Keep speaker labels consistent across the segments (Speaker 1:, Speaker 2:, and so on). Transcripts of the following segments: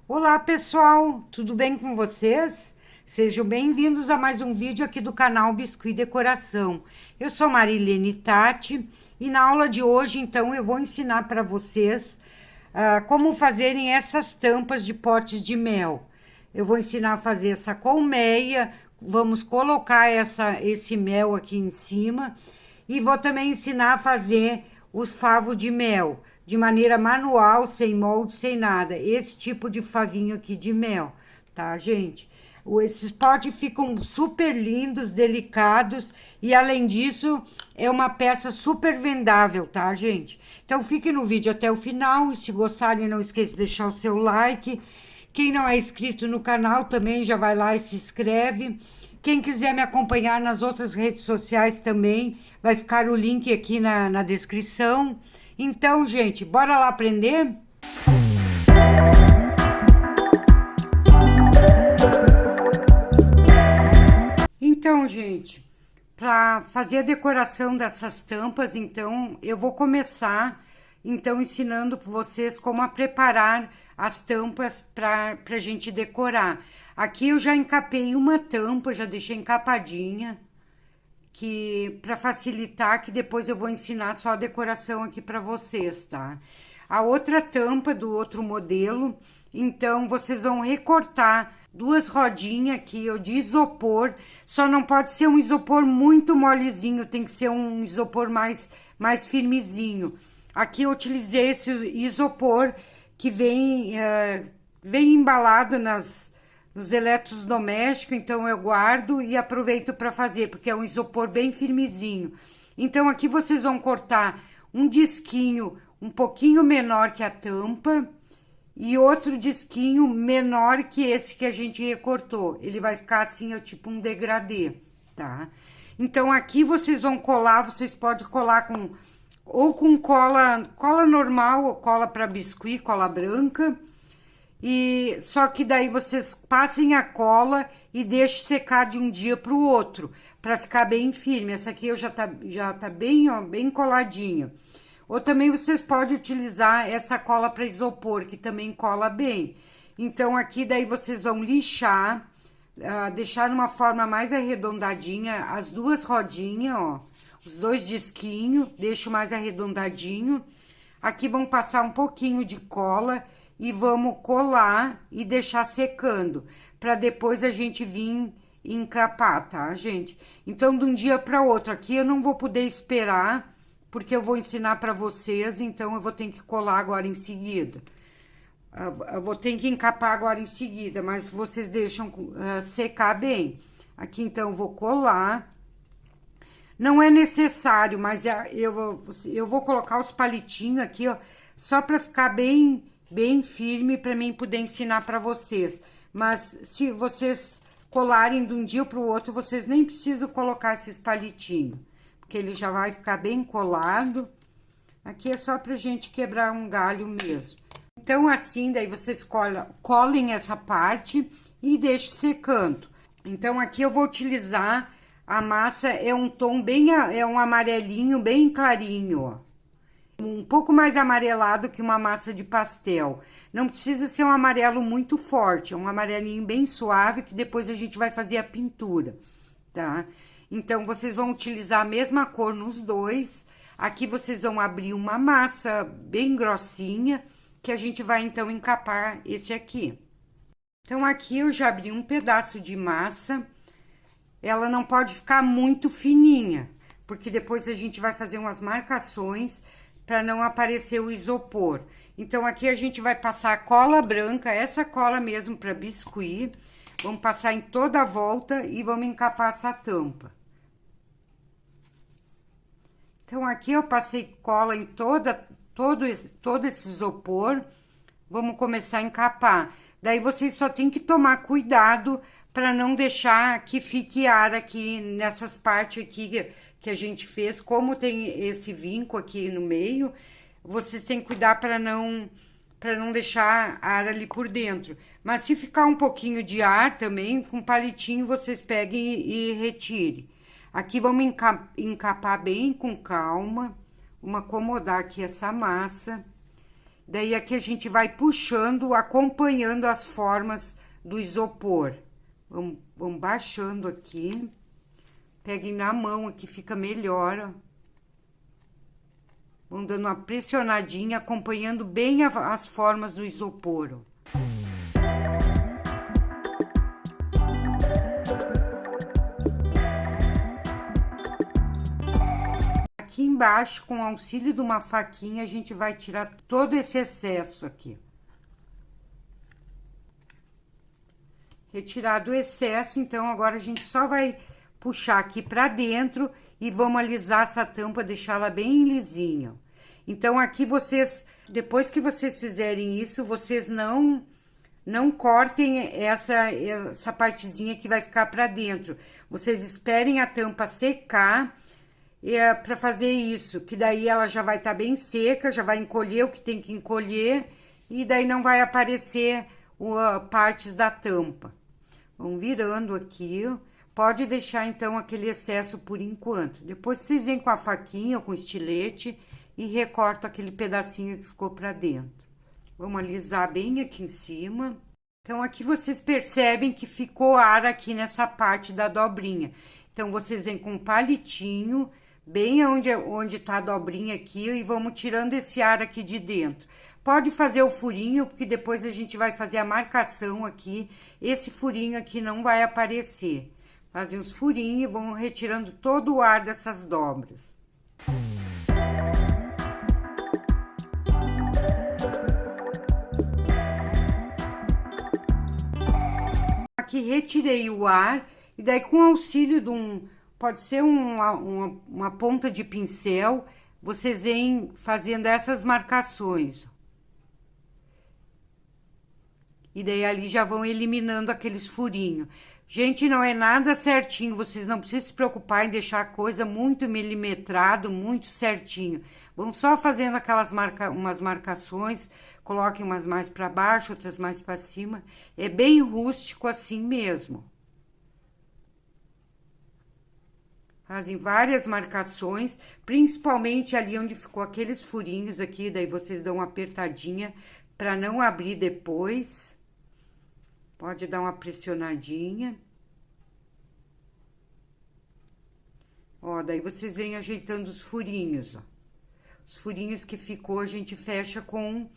Speaker 1: Olá pessoal, tudo bem com vocês? Sejam bem-vindos a mais um vídeo aqui do canal Biscuit Decoração. Eu sou Marilene Tati e na aula de hoje, então, eu vou ensinar para vocês como fazerem essas tampas de potes de mel. Eu vou ensinar a fazer essa colmeia, vamos colocar esse mel aqui em cima e vou também ensinar a fazer os favos de mel de maneira manual, sem molde, sem nada. Esse tipo de favinho aqui de mel, tá, gente? Esses potes ficam super lindos, delicados e, além disso, é uma peça super vendável, tá, gente? Então, fique no vídeo até o final e, se gostarem, não esqueça de deixar o seu like. Quem não é inscrito no canal também já vai lá e se inscreve. Quem quiser me acompanhar nas outras redes sociais também, vai ficar o link aqui na descrição. Então, gente, bora lá aprender? Então, gente, para fazer a decoração dessas tampas, então, eu vou começar, então, ensinando para vocês como a preparar as tampas para a gente decorar. Aqui eu já encapei uma tampa, já deixei encapadinha, que para facilitar, que depois eu vou ensinar só a decoração aqui para vocês, tá? A outra tampa do outro modelo, então vocês vão recortar duas rodinhas aqui, de isopor, só não pode ser um isopor muito molezinho, tem que ser um isopor mais firmezinho. Aqui eu utilizei esse isopor que vem embalado nos eletrodomésticos, então eu guardo e aproveito para fazer, porque é um isopor bem firmezinho. Então, aqui vocês vão cortar um disquinho um pouquinho menor que a tampa e outro disquinho menor que esse que a gente recortou. Ele vai ficar assim, tipo um degradê, tá? Então, aqui vocês vão colar, vocês podem colar ou com cola normal, ou cola para biscuit, cola branca. E só que daí vocês passem a cola e deixem secar de um dia para o outro, para ficar bem firme. Essa aqui já tá bem, ó, bem coladinha. Ou também vocês podem utilizar essa cola para isopor, que também cola bem. Então, aqui daí vocês vão lixar, deixar uma forma mais arredondadinha, as duas rodinhas, ó, os dois disquinhos, deixo mais arredondadinho. Aqui vão passar um pouquinho de cola e vamos colar e deixar secando, para depois a gente vir encapar, tá, gente? Então, de um dia para outro, aqui eu não vou poder esperar, porque eu vou ensinar para vocês, então eu vou ter que colar agora em seguida. Eu vou ter que encapar agora em seguida, mas vocês deixam secar bem. Aqui, então, eu vou colar. Não é necessário, mas eu vou colocar os palitinhos aqui, ó, só para ficar bem firme, para mim poder ensinar para vocês. Mas se vocês colarem de um dia para o outro, vocês nem precisam colocar esses palitinhos, porque ele já vai ficar bem colado. Aqui é só pra gente quebrar um galho mesmo. Então, assim, daí vocês colhem essa parte e deixem secando. Então, aqui eu vou utilizar a massa, é um tom é um amarelinho bem clarinho, ó. Um pouco mais amarelado que uma massa de pastel. Não precisa ser um amarelo muito forte, é um amarelinho bem suave, que depois a gente vai fazer a pintura, tá? Então, vocês vão utilizar a mesma cor nos dois. Aqui vocês vão abrir uma massa bem grossinha, que a gente vai, então, encapar esse aqui. Então, aqui eu já abri um pedaço de massa. Ela não pode ficar muito fininha, porque depois a gente vai fazer umas marcações para não aparecer o isopor. Então, aqui a gente vai passar a cola branca, essa cola mesmo para biscuit. Vamos passar em toda a volta e vamos encapar essa tampa. Então, aqui eu passei cola em todo esse isopor. Vamos começar a encapar. Daí, vocês só tem que tomar cuidado para não deixar que fique ar aqui nessas partes aqui que a gente fez. Como tem esse vinco aqui no meio, vocês têm que cuidar para não deixar ar ali por dentro. Mas se ficar um pouquinho de ar também, com palitinho vocês peguem e retirem. Aqui vamos encapar bem com calma, vamos acomodar aqui essa massa. Daí aqui a gente vai puxando, acompanhando as formas do isopor. Vamos baixando aqui. Peguem na mão aqui, fica melhor, ó. Vão dando uma pressionadinha, acompanhando bem as formas do isopor, ó. Aqui embaixo, com o auxílio de uma faquinha, a gente vai tirar todo esse excesso aqui. Retirado o excesso, então agora a gente só vai puxar aqui pra dentro e vamos alisar essa tampa, deixá-la bem lisinha. Então aqui vocês, depois que vocês fizerem isso, vocês não cortem essa partezinha que vai ficar pra dentro. Vocês esperem a tampa secar para fazer isso, que daí ela já vai estar bem seca, já vai encolher o que tem que encolher e daí não vai aparecer partes da tampa. Vão virando aqui, pode deixar então aquele excesso por enquanto. Depois vocês vêm com a faquinha ou com o estilete e recortam aquele pedacinho que ficou para dentro. Vamos alisar bem aqui em cima. Então aqui vocês percebem que ficou ar aqui nessa parte da dobrinha. Então vocês vêm com um palitinho bem onde tá a dobrinha aqui e vamos tirando esse ar aqui de dentro. Pode fazer o furinho, porque depois a gente vai fazer a marcação aqui. Esse furinho aqui não vai aparecer. Fazem os furinhos e vão retirando todo o ar dessas dobras. Aqui retirei o ar e daí com o auxílio de pode ser uma ponta de pincel, vocês vêm fazendo essas marcações. E daí ali já vão eliminando aqueles furinhos. Gente, não é nada certinho, vocês não precisam se preocupar em deixar a coisa muito milimetrado, muito certinho. Vão só fazendo aquelas umas marcações, coloquem umas mais para baixo, outras mais para cima. É bem rústico assim mesmo. Fazem várias marcações, principalmente ali onde ficou aqueles furinhos aqui, daí vocês dão uma apertadinha para não abrir depois. Pode dar uma pressionadinha. Ó, daí vocês vêm ajeitando os furinhos, ó. Os furinhos que ficou, a gente fecha com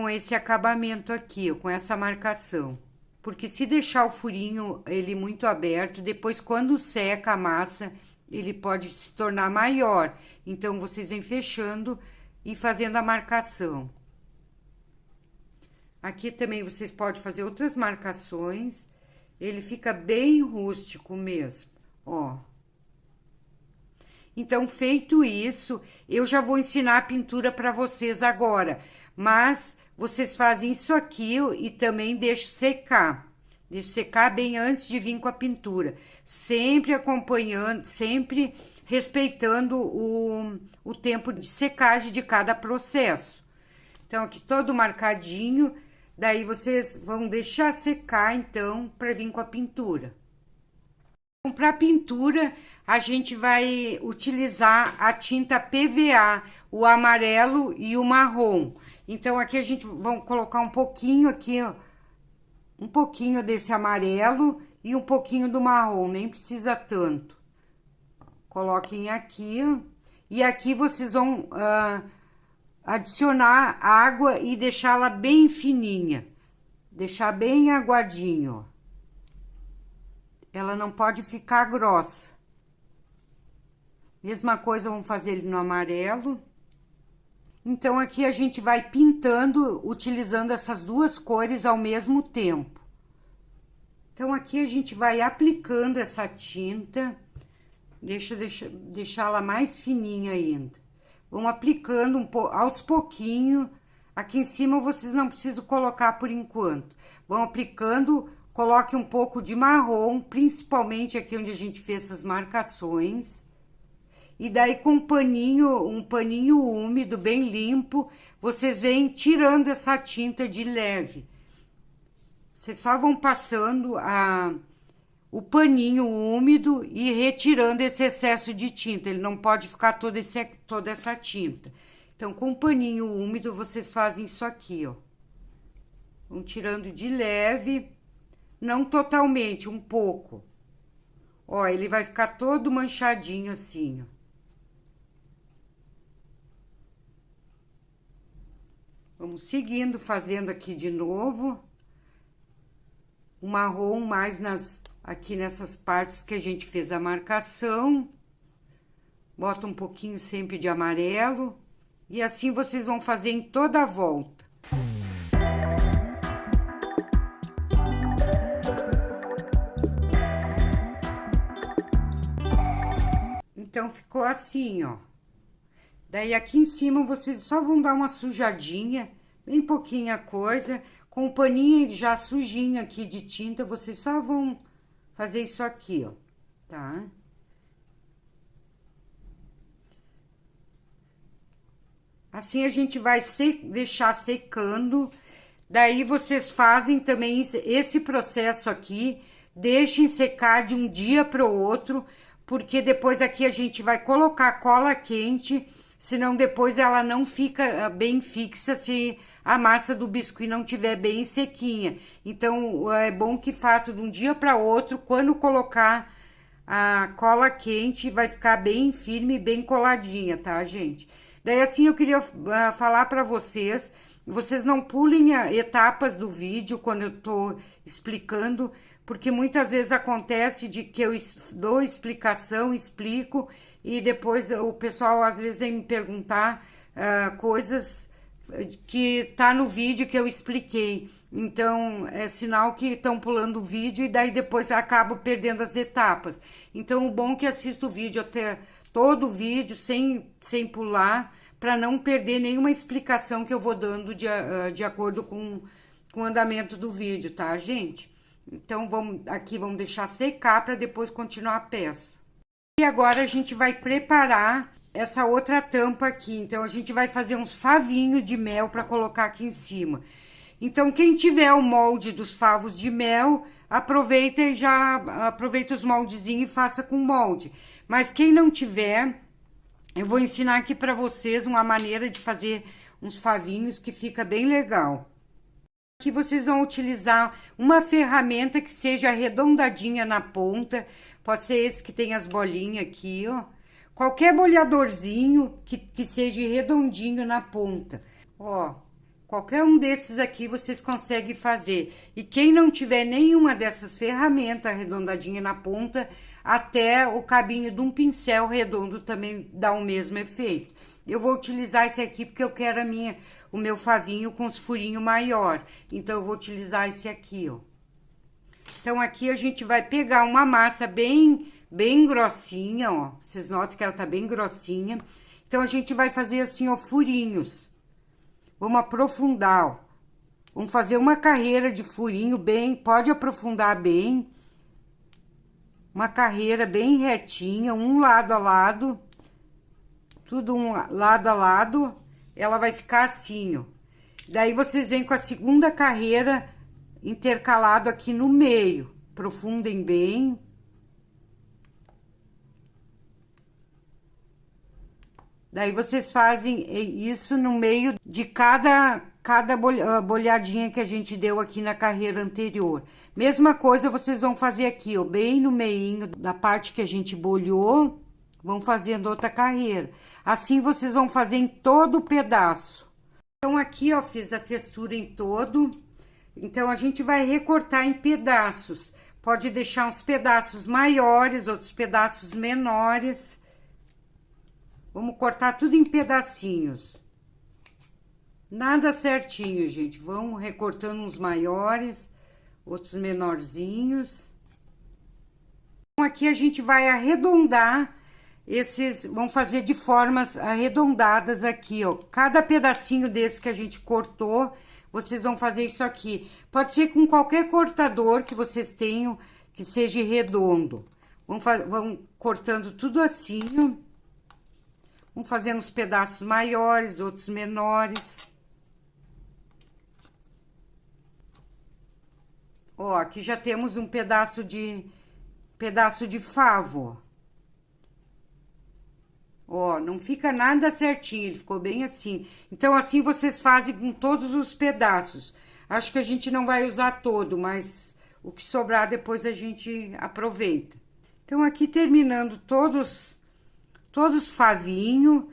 Speaker 1: esse acabamento aqui, ó, com essa marcação. Porque se deixar o furinho, ele muito aberto, depois quando seca a massa, ele pode se tornar maior. Então, vocês vêm fechando e fazendo a marcação. Aqui também vocês podem fazer outras marcações. Ele fica bem rústico mesmo, ó. Então, feito isso, eu já vou ensinar a pintura para vocês agora. Mas vocês fazem isso aqui e também deixam secar. Deixa secar bem antes de vir com a pintura. Sempre acompanhando, sempre respeitando o tempo de secagem de cada processo. Então, aqui todo marcadinho. Daí, vocês vão deixar secar, então, para vir com a pintura. Então, para a pintura, a gente vai utilizar a tinta PVA, o amarelo e o marrom. Então, aqui a gente vai colocar um pouquinho aqui, ó, um pouquinho desse amarelo e um pouquinho do marrom, nem precisa tanto. Coloquem aqui, ó, e aqui vocês vão adicionar água e deixá-la bem fininha. Deixar bem aguadinho, ó. Ela não pode ficar grossa. Mesma coisa, vamos fazer ele no amarelo. Então, aqui a gente vai pintando, utilizando essas duas cores ao mesmo tempo. Então, aqui a gente vai aplicando essa tinta. Deixá-la mais fininha ainda. Vamos aplicando aos pouquinhos. Aqui em cima vocês não precisam colocar por enquanto. Vão aplicando, coloque um pouco de marrom, principalmente aqui onde a gente fez essas marcações. E daí com um paninho úmido, bem limpo, vocês vêm tirando essa tinta de leve. Vocês só vão passando o paninho úmido e retirando esse excesso de tinta. Ele não pode ficar toda essa tinta. Então, com um paninho úmido, vocês fazem isso aqui, ó. Vão tirando de leve, não totalmente, um pouco. Ó, ele vai ficar todo manchadinho assim, ó. Vamos seguindo, fazendo aqui de novo. Um marrom mais aqui nessas partes que a gente fez a marcação. Bota um pouquinho sempre de amarelo. E assim vocês vão fazer em toda a volta. Então, ficou assim, ó. Daí, aqui em cima, vocês só vão dar uma sujadinha, bem pouquinha coisa. Com o paninho já sujinho aqui de tinta, vocês só vão fazer isso aqui, ó, tá? Assim, a gente vai deixar secando. Daí, vocês fazem também esse processo aqui. Deixem secar de um dia para o outro, porque depois aqui a gente vai colocar cola quente, senão depois ela não fica bem fixa se a massa do biscuit não tiver bem sequinha. Então, é bom que faça de um dia para outro, quando colocar a cola quente, vai ficar bem firme e bem coladinha, tá, gente? Daí, assim, eu queria falar para vocês não pulem etapas do vídeo quando eu tô explicando, porque muitas vezes acontece de que eu dou explicação, explico, e depois o pessoal às vezes vem me perguntar coisas que tá no vídeo que eu expliquei. Então, é sinal que estão pulando o vídeo e daí depois eu acabo perdendo as etapas. Então, o bom é que assista o vídeo até todo o vídeo, sem pular, para não perder nenhuma explicação que eu vou dando de acordo com o andamento do vídeo, tá, gente? Então, vamos deixar secar para depois continuar a peça. E agora a gente vai preparar essa outra tampa aqui. Então, a gente vai fazer uns favinhos de mel para colocar aqui em cima. Então, quem tiver o molde dos favos de mel, aproveita e já aproveita os moldezinhos e faça com molde. Mas quem não tiver, eu vou ensinar aqui para vocês uma maneira de fazer uns favinhos que fica bem legal. Aqui vocês vão utilizar uma ferramenta que seja arredondadinha na ponta. Pode ser esse que tem as bolinhas aqui, ó. Qualquer boleadorzinho que seja redondinho na ponta. Ó, qualquer um desses aqui vocês conseguem fazer. E quem não tiver nenhuma dessas ferramentas arredondadinha na ponta, até o cabinho de um pincel redondo também dá o mesmo efeito. Eu vou utilizar esse aqui porque eu quero o meu favinho com os furinhos maior. Então, eu vou utilizar esse aqui, ó. Então, aqui a gente vai pegar uma massa bem grossinha, ó. Vocês notam que ela tá bem grossinha. Então, a gente vai fazer assim, ó, furinhos. Vamos aprofundar, ó. Vamos fazer uma carreira de furinho pode aprofundar bem. Uma carreira bem retinha, um lado a lado. Tudo um lado a lado, ela vai ficar assim, ó. Daí, vocês vêm com a segunda carreira intercalado aqui no meio. Aprofundem bem. Daí, vocês fazem isso no meio de cada bolhadinha que a gente deu aqui na carreira anterior. Mesma coisa vocês vão fazer aqui, ó, bem no meinho da parte que a gente bolhou, vão fazendo outra carreira. Assim, vocês vão fazer em todo o pedaço. Então, aqui, ó, fiz a textura em todo. Então, a gente vai recortar em pedaços. Pode deixar uns pedaços maiores, outros pedaços menores. Vamos cortar tudo em pedacinhos. Nada certinho, gente. Vamos recortando uns maiores, outros menorzinhos. Então, aqui a gente vai arredondar vamos fazer de formas arredondadas aqui, ó. Cada pedacinho desse que a gente cortou, vocês vão fazer isso aqui. Pode ser com qualquer cortador que vocês tenham, que seja redondo. Vamos cortando tudo assim, ó. Vamos fazendo uns pedaços maiores, outros menores. Ó, aqui já temos um pedaço de favo. Ó, não fica nada certinho, ele ficou bem assim. Então, assim vocês fazem com todos os pedaços. Acho que a gente não vai usar todo, mas o que sobrar depois a gente aproveita. Então, aqui terminando todos favinho,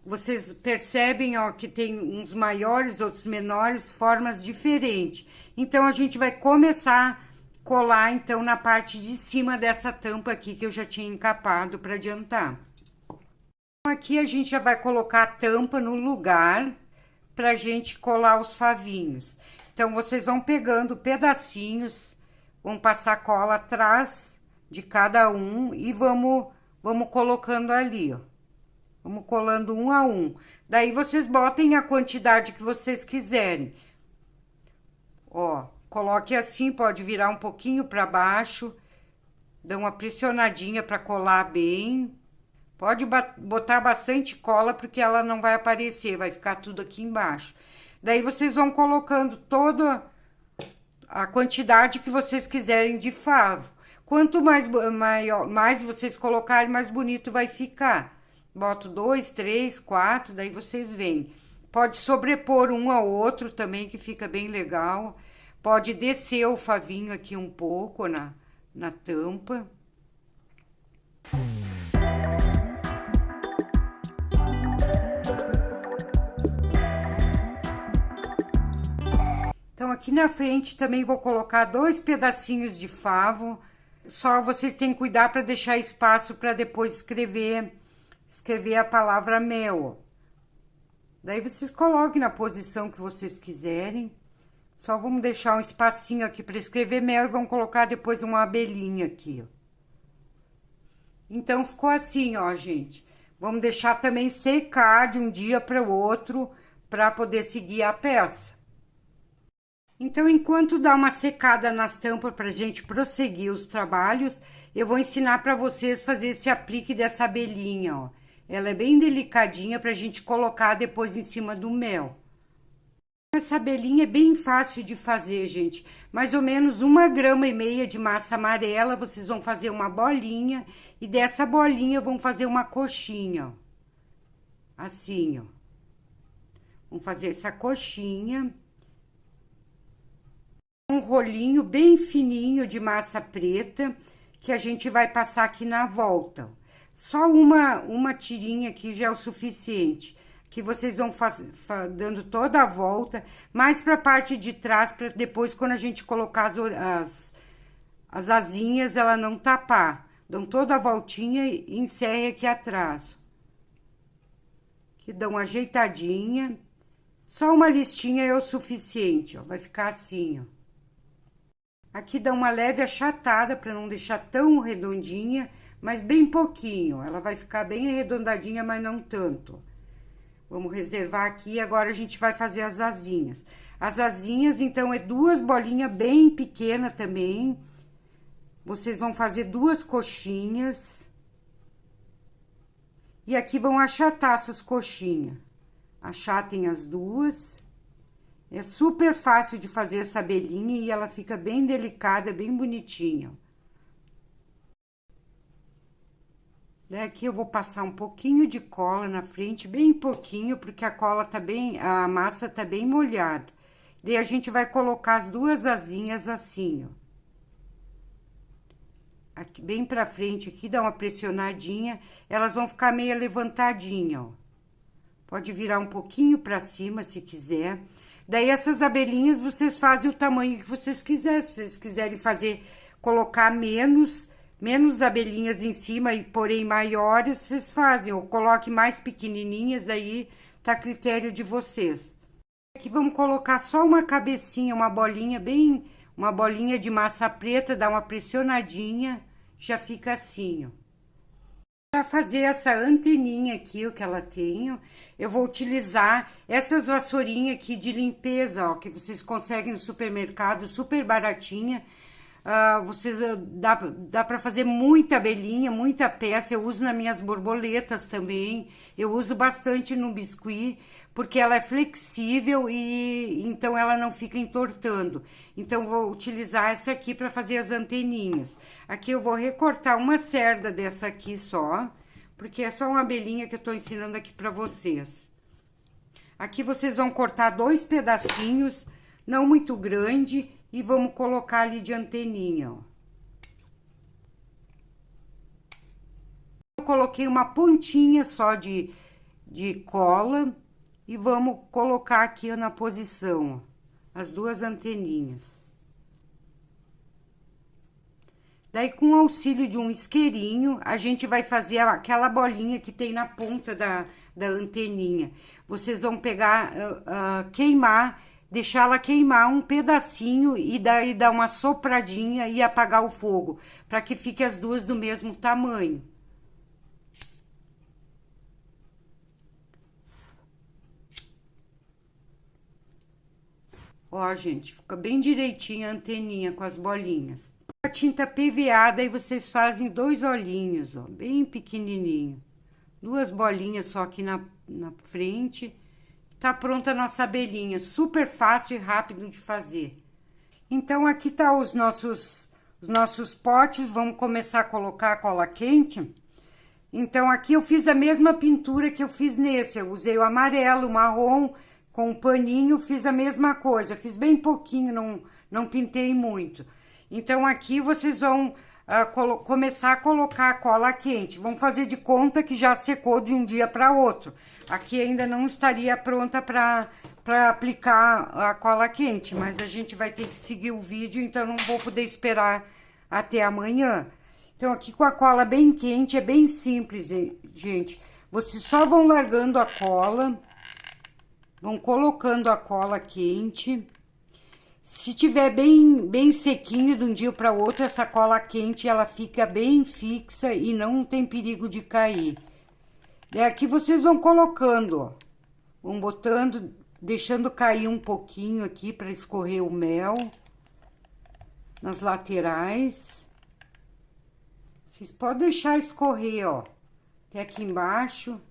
Speaker 1: vocês percebem, ó, que tem uns maiores, outros menores, formas diferentes. Então, a gente vai começar a colar, então, na parte de cima dessa tampa aqui que eu já tinha encapado para adiantar. Aqui a gente já vai colocar a tampa no lugar pra gente colar os favinhos. Então, vocês vão pegando pedacinhos, vão passar cola atrás de cada um e vamos colocando ali, ó. Vamos colando um a um. Daí, vocês botem a quantidade que vocês quiserem. Ó, coloque assim, pode virar um pouquinho para baixo. Dá uma pressionadinha para colar bem. Pode botar bastante cola, porque ela não vai aparecer, vai ficar tudo aqui embaixo. Daí, vocês vão colocando toda a quantidade que vocês quiserem de favo. Quanto mais vocês colocarem, mais bonito vai ficar. Boto 2, 3, 4, daí vocês veem. Pode sobrepor um ao outro também, que fica bem legal. Pode descer o favinho aqui um pouco na tampa. Então, aqui na frente também vou colocar 2 pedacinhos de favo. Só vocês têm que cuidar para deixar espaço para depois escrever a palavra mel. Daí, vocês coloquem na posição que vocês quiserem. Só vamos deixar um espacinho aqui para escrever mel e vamos colocar depois uma abelhinha aqui, ó. Então, ficou assim, ó, gente. Vamos deixar também secar de um dia para o outro para poder seguir a peça. Então, enquanto dá uma secada nas tampas para a gente prosseguir os trabalhos, eu vou ensinar para vocês fazer esse aplique dessa abelhinha, ó. Ela é bem delicadinha para a gente colocar depois em cima do mel. Essa abelhinha é bem fácil de fazer, gente. Mais ou menos 1,5 gramas de massa amarela, vocês vão fazer uma bolinha e dessa bolinha vão fazer uma coxinha, ó. Assim, ó. Vamos fazer essa coxinha. Um rolinho bem fininho de massa preta que a gente vai passar aqui na volta. Só uma tirinha aqui já é o suficiente. Que vocês vão dando toda a volta, mais para a parte de trás, para depois, quando a gente colocar as asinhas, ela não tapar. Dão toda a voltinha e encerre aqui atrás. Que dão uma ajeitadinha. Só uma listinha é o suficiente, ó. Vai ficar assim, ó. Aqui dá uma leve achatada para não deixar tão redondinha, mas bem pouquinho. Ela vai ficar bem arredondadinha, mas não tanto. Vamos reservar aqui, agora a gente vai fazer as asinhas. As asinhas, então, é 2 bolinhas bem pequenas também. Vocês vão fazer 2 coxinhas. E aqui vão achatar essas coxinhas. Achatem as 2. É super fácil de fazer essa abelhinha e ela fica bem delicada, bem bonitinha. Aqui eu vou passar um pouquinho de cola na frente, bem pouquinho, porque a massa tá bem molhada. Daí a gente vai colocar as 2 asinhas assim, ó. Aqui, bem pra frente aqui, dá uma pressionadinha, elas vão ficar meio levantadinha, ó. Pode virar um pouquinho pra cima, se quiser. Daí, essas abelhinhas, vocês fazem o tamanho que vocês quiserem. Se vocês quiserem colocar menos abelhinhas em cima e porém maiores, vocês fazem. Ou coloque mais pequenininhas, daí tá a critério de vocês. Aqui vamos colocar só uma cabecinha, uma bolinha de massa preta, dá uma pressionadinha, já fica assim, ó. Para fazer essa anteninha aqui, o que ela tem, eu vou utilizar essas vassourinhas aqui de limpeza, ó, que vocês conseguem no supermercado, super baratinha. Dá para fazer muita abelhinha, muita peça. Eu uso nas minhas borboletas também. Eu uso bastante no biscuit, porque ela é flexível e então ela não fica entortando. Então, vou utilizar essa aqui para fazer as anteninhas. Aqui eu vou recortar uma cerda dessa aqui só, porque é só uma abelhinha que eu tô ensinando aqui pra vocês. Aqui vocês vão cortar 2 pedacinhos, não muito grande, e vamos colocar ali de anteninha, ó. Eu coloquei uma pontinha só de cola e vamos colocar aqui na posição, ó, as 2 anteninhas. Daí, com o auxílio de um isqueirinho, a gente vai fazer aquela bolinha que tem na ponta da anteninha. Vocês vão pegar, queimar, deixar ela queimar um pedacinho e daí dar uma sopradinha e apagar o fogo, para que fique as 2 do mesmo tamanho. Ó, gente, fica bem direitinho a anteninha com as bolinhas. A tinta PVA, daí vocês fazem 2 olhinhos, ó, bem pequenininho. 2 bolinhas só aqui na frente. Tá pronta a nossa abelhinha, super fácil e rápido de fazer. Então, aqui tá os nossos potes, vamos começar a colocar a cola quente. Então, aqui eu fiz a mesma pintura que eu fiz nesse, eu usei o amarelo, o marrom, com o paninho, fiz a mesma coisa, fiz bem pouquinho, não pintei muito. Então, aqui vocês vão começar a colocar a cola quente. Vamos fazer de conta que já secou de um dia para outro. Aqui ainda não estaria pronta para aplicar a cola quente, mas a gente vai ter que seguir o vídeo, então não vou poder esperar até amanhã. Então, aqui com a cola bem quente, é bem simples, gente. Vocês só vão largando a cola, vão colocando a cola quente. Se tiver bem sequinho de um dia para o outro, essa cola quente, ela fica bem fixa e não tem perigo de cair. Daí aqui vocês vão colocando, ó. Vão botando, deixando cair um pouquinho aqui para escorrer o mel nas laterais. Vocês podem deixar escorrer, ó, até aqui embaixo,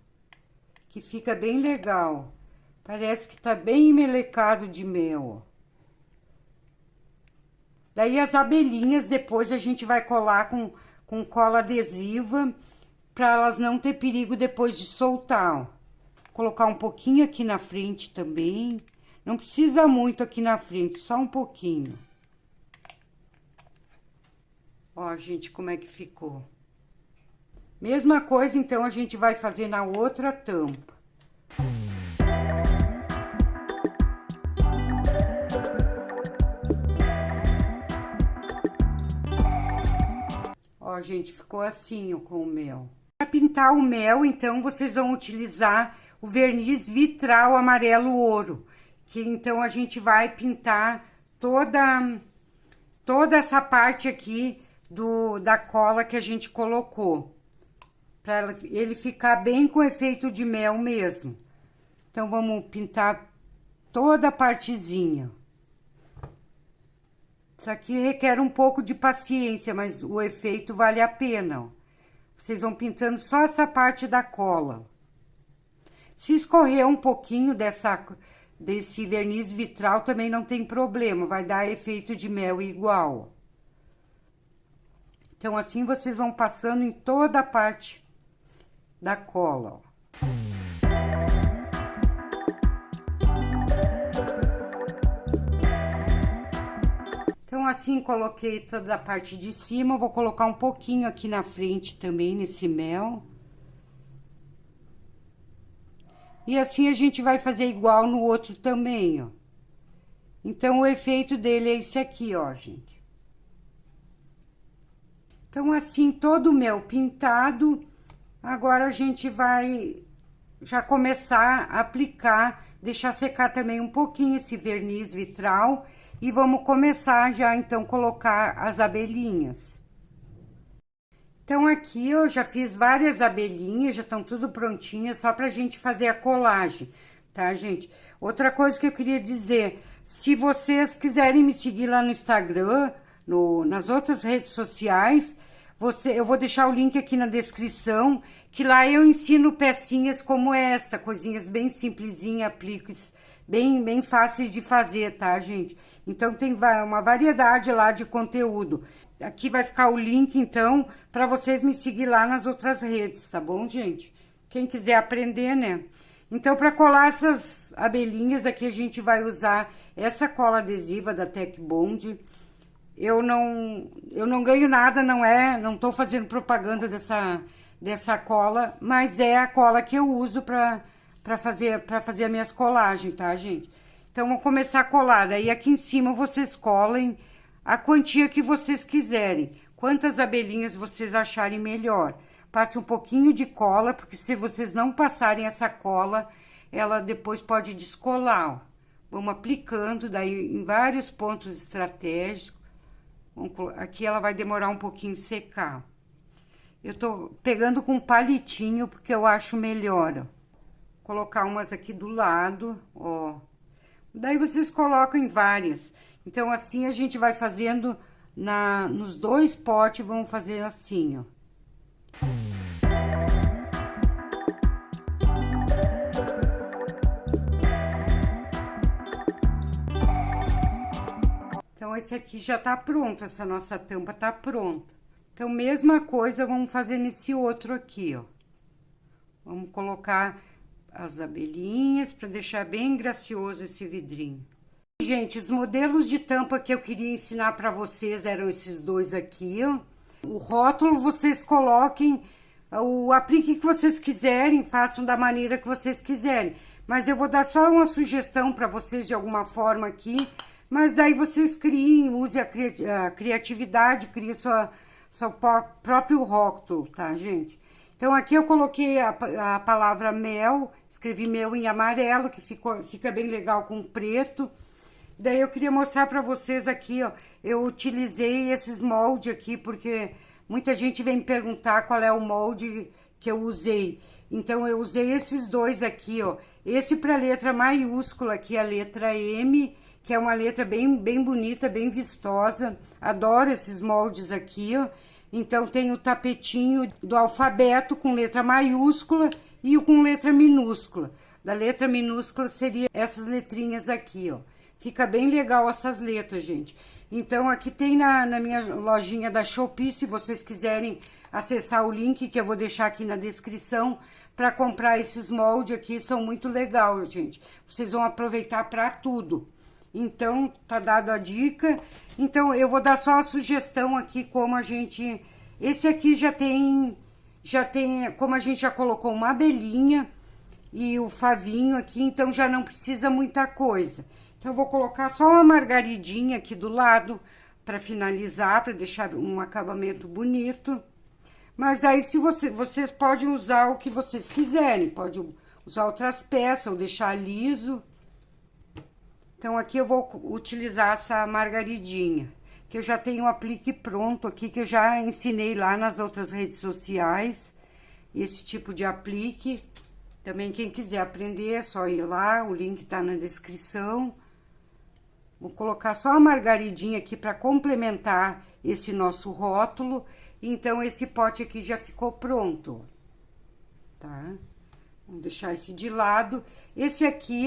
Speaker 1: que fica bem legal. Parece que tá bem melecado de mel, ó. Daí, as abelhinhas, depois a gente vai colar com cola adesiva, para elas não ter perigo depois de soltar, ó. Colocar um pouquinho aqui na frente também. Não precisa muito aqui na frente, só um pouquinho. Ó, gente, como é que ficou. Mesma coisa, então, a gente vai fazer na outra tampa. Ó, gente, ficou assim, ó, com o mel. Para pintar o mel, então, vocês vão utilizar o verniz vitral amarelo ouro, que então a gente vai pintar toda essa parte aqui da cola que a gente colocou, para ele ficar bem com efeito de mel mesmo. Então, vamos pintar toda a partezinha. Isso aqui requer um pouco de paciência, mas o efeito vale a pena, ó. Vocês vão pintando só essa parte da cola. Se escorrer um pouquinho desse verniz vitral, também não tem problema, vai dar efeito de mel igual, ó. Então, assim, vocês vão passando em toda a parte da cola, ó. Então, assim, coloquei toda a parte de cima, vou colocar um pouquinho aqui na frente também, nesse mel. E assim a gente vai fazer igual no outro também, ó. Então, o efeito dele é esse aqui, ó, gente. Então, assim, todo o mel pintado, agora a gente vai já começar a aplicar, deixar secar também um pouquinho esse verniz vitral e vamos começar já, então, colocar as abelhinhas. Então, aqui eu já fiz várias abelhinhas, já estão tudo prontinhas, só pra gente fazer a colagem, tá, gente? Outra coisa que eu queria dizer, se vocês quiserem me seguir lá no Instagram, nas outras redes sociais, eu vou deixar o link aqui na descrição, que lá eu ensino pecinhas como esta, coisinhas bem simplesinhas, apliques, bem fáceis de fazer, tá, gente? Então, tem uma variedade lá de conteúdo. Aqui vai ficar o link, então, para vocês me seguir lá nas outras redes, tá bom, gente? Quem quiser aprender, né? Então, para colar essas abelhinhas aqui, a gente vai usar essa cola adesiva da Tec Bond. Eu não ganho nada, não tô fazendo propaganda dessa cola, mas é a cola que eu uso para fazer as minhas colagens, tá, gente? Então, vou começar a colar. Daí, aqui em cima, vocês colem a quantia que vocês quiserem. Quantas abelhinhas vocês acharem melhor. Passe um pouquinho de cola, porque se vocês não passarem essa cola, ela depois pode descolar, ó. Vamos aplicando daí em vários pontos estratégicos. Aqui ela vai demorar um pouquinho secar. Eu tô pegando com um palitinho, porque eu acho melhor, ó. Colocar umas aqui do lado, ó. Daí vocês colocam em várias. Então, assim a gente vai fazendo nos 2 potes, vamos fazer assim, ó. Então, esse aqui já tá pronto, essa nossa tampa tá pronta. Então, mesma coisa, vamos fazer nesse outro aqui, ó. Vamos colocar as abelhinhas para deixar bem gracioso esse vidrinho. Gente, os modelos de tampa que eu queria ensinar para vocês eram esses 2 aqui, ó. O rótulo vocês coloquem o aplique que vocês quiserem, façam da maneira que vocês quiserem. Mas eu vou dar só uma sugestão para vocês de alguma forma aqui, mas daí vocês criem, use a criatividade, criem seu próprio rótulo, tá, gente? Então, aqui eu coloquei a palavra mel, escrevi mel em amarelo, que fica bem legal com preto. Daí eu queria mostrar para vocês aqui, ó, eu utilizei esses moldes aqui, porque muita gente vem me perguntar qual é o molde que eu usei. Então, eu usei esses 2 aqui, ó. Esse para letra maiúscula aqui, a letra M, que é uma letra bem bonita, bem vistosa. Adoro esses moldes aqui, ó. Então, tem o tapetinho do alfabeto com letra maiúscula e o com letra minúscula. Da letra minúscula seria essas letrinhas aqui, ó. Fica bem legal essas letras, gente. Então, aqui tem na minha lojinha da Shopee, se vocês quiserem acessar o link que eu vou deixar aqui na descrição, para comprar esses moldes aqui, são muito legais, gente. Vocês vão aproveitar para tudo. Então, tá dado a dica. Então, eu vou dar só a sugestão aqui, como a gente... Esse aqui já tem, como a gente já colocou uma abelhinha e o favinho aqui, então já não precisa muita coisa. Então, eu vou colocar só uma margaridinha aqui do lado, para finalizar, para deixar um acabamento bonito. Mas daí, se vocês podem usar o que vocês quiserem, pode usar outras peças ou deixar liso. Então, aqui eu vou utilizar essa margaridinha, que eu já tenho um aplique pronto aqui, que eu já ensinei lá nas outras redes sociais, esse tipo de aplique. Também, quem quiser aprender, é só ir lá, o link tá na descrição. Vou colocar só a margaridinha aqui para complementar esse nosso rótulo. Então, esse pote aqui já ficou pronto, tá? Vamos deixar esse de lado. Esse aqui,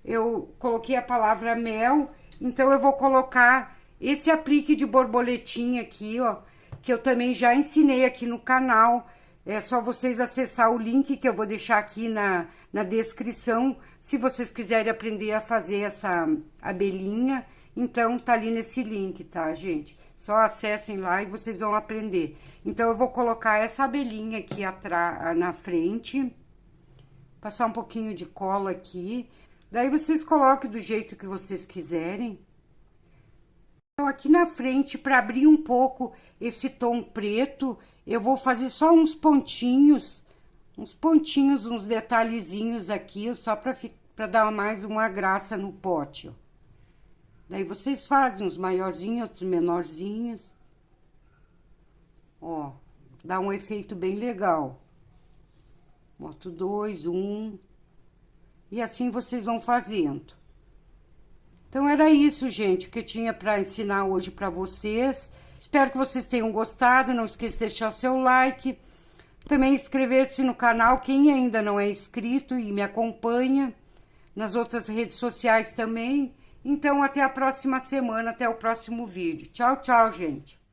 Speaker 1: eu coloquei a palavra mel, então eu vou colocar esse aplique de borboletinha aqui, ó, que eu também já ensinei aqui no canal. É só vocês acessar o link que eu vou deixar aqui na descrição, se vocês quiserem aprender a fazer essa abelhinha. Então, tá ali nesse link, tá, gente? Só acessem lá e vocês vão aprender. Então, eu vou colocar essa abelhinha aqui na frente, passar um pouquinho de cola aqui. Daí, vocês coloquem do jeito que vocês quiserem. Então, aqui na frente, para abrir um pouco esse tom preto, eu vou fazer só uns pontinhos, uns detalhezinhos aqui, só para dar mais uma graça no pote, ó. Daí, vocês fazem uns maiorzinhos, outros menorzinhos. Ó, dá um efeito bem legal. Boto 2, 1. E assim vocês vão fazendo. Então, era isso, gente, que eu tinha para ensinar hoje para vocês. Espero que vocês tenham gostado. Não esqueça de deixar o seu like. Também inscrever-se no canal, quem ainda não é inscrito e me acompanha. Nas outras redes sociais também. Então, até a próxima semana, até o próximo vídeo. Tchau, tchau, gente.